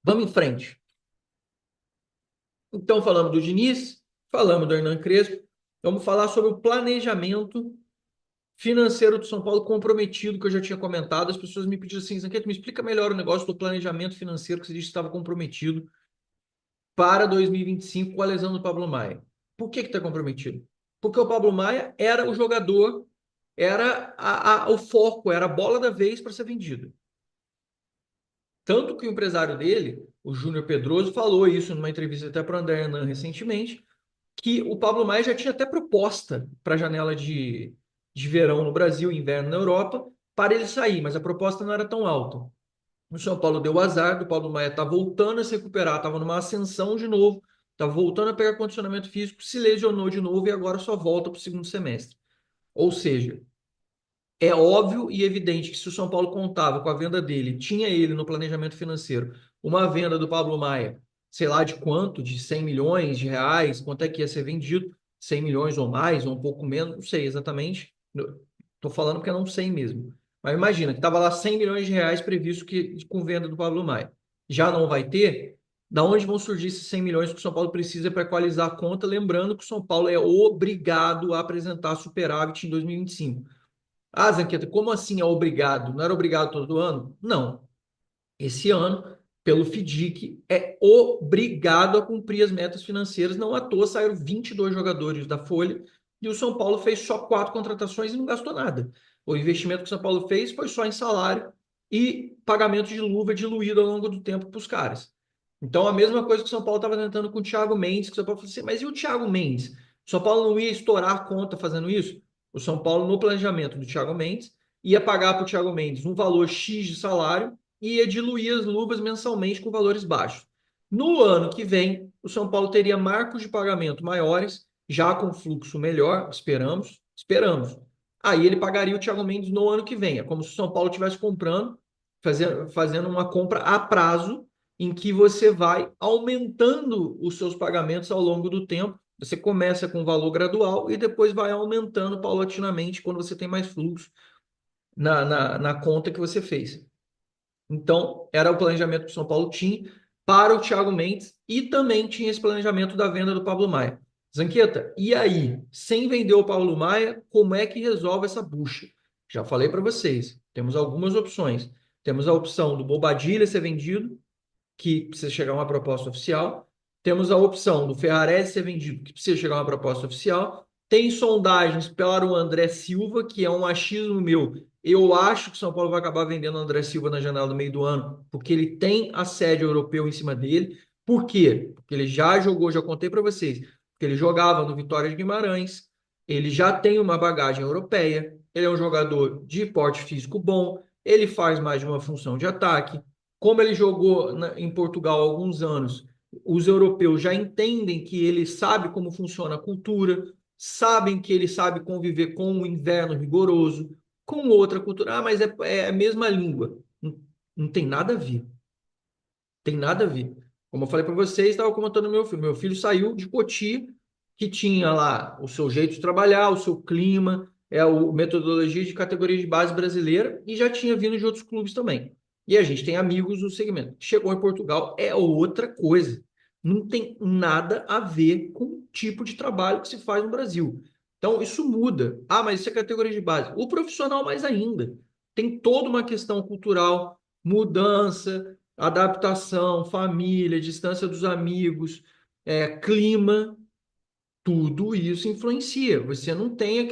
Vamos em frente. Então, falamos do Diniz, falamos do Hernan Crespo, vamos falar sobre o planejamento financeiro do São Paulo comprometido, que eu já tinha comentado. As pessoas me pediram assim, Zanqueto, me explica melhor o negócio do planejamento financeiro que você disse que estava comprometido para 2025 com a lesão do Pablo Maia. Por que está comprometido? Porque o Pablo Maia era o jogador, era o foco, era a bola da vez para ser vendido. Tanto que o empresário dele, o Júnior Pedroso, falou isso numa entrevista até para o André Hernan recentemente, que o Pablo Maia já tinha até proposta para a janela de verão no Brasil, inverno na Europa, para ele sair, mas a proposta não era tão alta. O São Paulo deu azar, do Pablo Maia tá voltando a se recuperar, estava numa ascensão de novo, estava voltando a pegar condicionamento físico, se lesionou de novo e agora só volta para o segundo semestre. Ou seja, é óbvio e evidente que se o São Paulo contava com a venda dele, tinha ele no planejamento financeiro, uma venda do Pablo Maia, sei lá de quanto, de 100 milhões de reais, quanto é que ia ser vendido, 100 milhões ou mais, ou um pouco menos, não sei exatamente. Estou falando porque eu não sei mesmo. Mas imagina que estava lá 100 milhões de reais previsto com venda do Pablo Maia. Já não vai ter? Da onde vão surgir esses 100 milhões que o São Paulo precisa para equalizar a conta? Lembrando que o São Paulo é obrigado a apresentar superávit em 2025. Ah, Zanqueta, como assim é obrigado? Não era obrigado todo ano? Não. Esse ano, pelo FIDIC, é obrigado a cumprir as metas financeiras. Não à toa saíram 22 jogadores da Folha e o São Paulo fez só 4 contratações e não gastou nada. O investimento que o São Paulo fez foi só em salário e pagamento de luva diluído ao longo do tempo para os caras. Então, a mesma coisa que o São Paulo estava tentando com o Thiago Mendes, que o São Paulo falou assim, mas e o Thiago Mendes? O São Paulo não ia estourar a conta fazendo isso? O São Paulo, no planejamento do Thiago Mendes, ia pagar para o Thiago Mendes um valor X de salário e ia diluir as luvas mensalmente com valores baixos. No ano que vem, o São Paulo teria marcos de pagamento maiores, já com fluxo melhor, esperamos. Aí ele pagaria o Thiago Mendes no ano que vem. É como se o São Paulo estivesse comprando, fazendo uma compra a prazo, em que você vai aumentando os seus pagamentos ao longo do tempo. Você começa com um valor gradual e depois vai aumentando paulatinamente quando você tem mais fluxo na conta que você fez. Então, era o planejamento que o São Paulo tinha para o Thiago Mendes e também tinha esse planejamento da venda do Pablo Maia. Zanqueta, e aí? Sem vender o Pablo Maia, como é que resolve essa bucha? Já falei para vocês, temos algumas opções. Temos a opção do Bobadilha ser vendido, que precisa chegar uma proposta oficial. Temos a opção do Ferrarese ser vendido, que precisa chegar uma proposta oficial. Tem sondagens para o André Silva, que é um achismo meu. Eu acho que o São Paulo vai acabar vendendo o André Silva na janela do meio do ano, porque ele tem assédio europeu em cima dele. Por quê? Porque ele já jogou, já contei para vocês, porque ele jogava no Vitória de Guimarães, ele já tem uma bagagem europeia, ele é um jogador de porte físico bom, ele faz mais de uma função de ataque, como ele jogou em Portugal há alguns anos, os europeus já entendem que ele sabe como funciona a cultura, sabem que ele sabe conviver com o inverno rigoroso, com outra cultura. Ah, mas é a mesma língua. Não, não tem nada a ver. Tem nada a ver. Como eu falei para vocês, estava comentando meu filho. Meu filho saiu de Cotia, que tinha lá o seu jeito de trabalhar, o seu clima, metodologia de categoria de base brasileira, e já tinha vindo de outros clubes também. E a gente tem amigos no segmento. Chegou em Portugal, é outra coisa. Não tem nada a ver com o tipo de trabalho que se faz no Brasil. Então, isso muda. Ah, mas isso é categoria de base. O profissional, mais ainda. Tem toda uma questão cultural, mudança, adaptação, família, distância dos amigos, clima, tudo isso influencia. Você não tem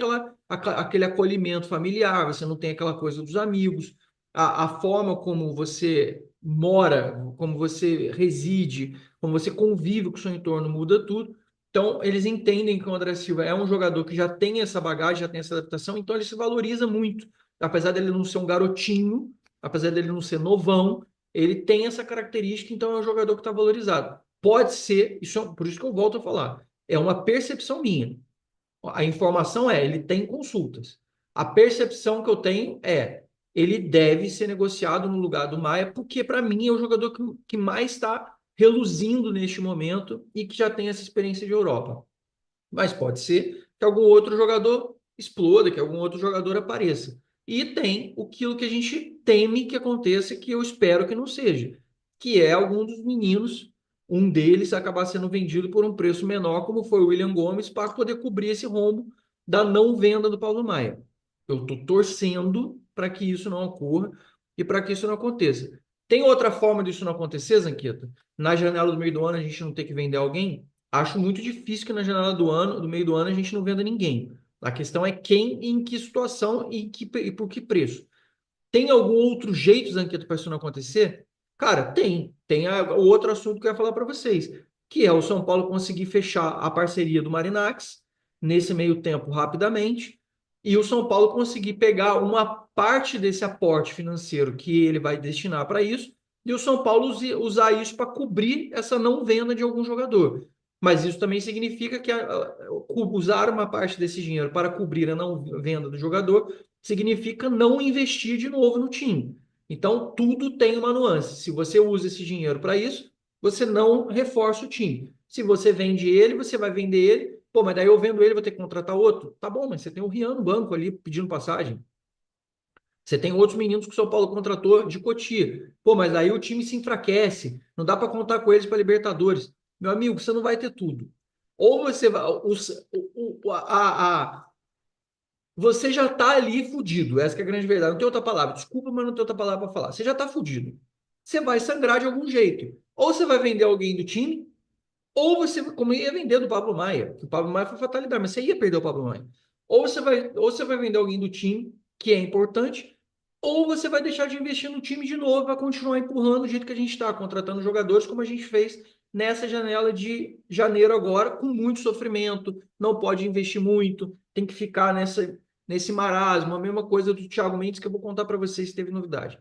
aquele acolhimento familiar, você não tem aquela coisa dos amigos, a forma como você mora, como você reside, como você convive com o seu entorno muda tudo. Então, eles entendem que o André Silva é um jogador que já tem essa bagagem, já tem essa adaptação, então ele se valoriza muito. Apesar dele não ser um garotinho, apesar dele não ser novão, ele tem essa característica, então é um jogador que está valorizado. Pode ser, por isso que eu volto a falar, é uma percepção minha. A informação ele tem consultas. A percepção que eu tenho ele deve ser negociado no lugar do Maia, porque para mim é o jogador que mais está reluzindo neste momento e que já tem essa experiência de Europa. Mas pode ser que algum outro jogador exploda, que algum outro jogador apareça. E tem aquilo que a gente teme que aconteça, que eu espero que não seja. que é algum dos meninos, um deles acabar sendo vendido por um preço menor, como foi o William Gomes, para poder cobrir esse rombo da não venda do Paulo Maia. Eu estou torcendo para que isso não ocorra e para que isso não aconteça. Tem outra forma disso não acontecer, Zanqueta? Na janela do meio do ano a gente não ter que vender alguém? Acho muito difícil que na janela do meio do ano, a gente não venda ninguém. A questão é quem, em que situação e por que preço. Tem algum outro jeito, Zanqueto, para isso não acontecer? Cara, tem. Tem o outro assunto que eu ia falar para vocês, que é o São Paulo conseguir fechar a parceria do Marinax nesse meio tempo rapidamente e o São Paulo conseguir pegar uma parte desse aporte financeiro que ele vai destinar para isso e o São Paulo usar isso para cobrir essa não venda de algum jogador. Mas isso também significa que usar uma parte desse dinheiro para cobrir a não venda do jogador significa não investir de novo no time. Então, tudo tem uma nuance. Se você usa esse dinheiro para isso, você não reforça o time. Se você vende ele, você vai vender ele. Pô, mas daí eu vendo ele, vou ter que contratar outro. Tá bom, mas você tem o Rian no banco ali pedindo passagem. Você tem outros meninos que o São Paulo contratou de Cotia. Pô, mas aí o time se enfraquece. Não dá para contar com eles para Libertadores. Meu amigo, você não vai ter tudo. Ou você vai. Você já tá ali fudido. Essa que é a grande verdade. Não tem outra palavra. Desculpa, mas não tem outra palavra para falar. Você já tá fudido. Você vai sangrar de algum jeito. Ou você vai vender alguém do time, ou você, como ia vender do Pablo Maia, que o Pablo Maia foi fatalidade, mas você ia perder o Pablo Maia. Ou você vai vender alguém do time, que é importante, ou você vai deixar de investir no time de novo, vai continuar empurrando do jeito que a gente está, contratando jogadores como a gente fez nessa janela de janeiro agora, com muito sofrimento, não pode investir muito, tem que ficar nesse marasmo, a mesma coisa do Thiago Mendes que eu vou contar para vocês se teve novidade.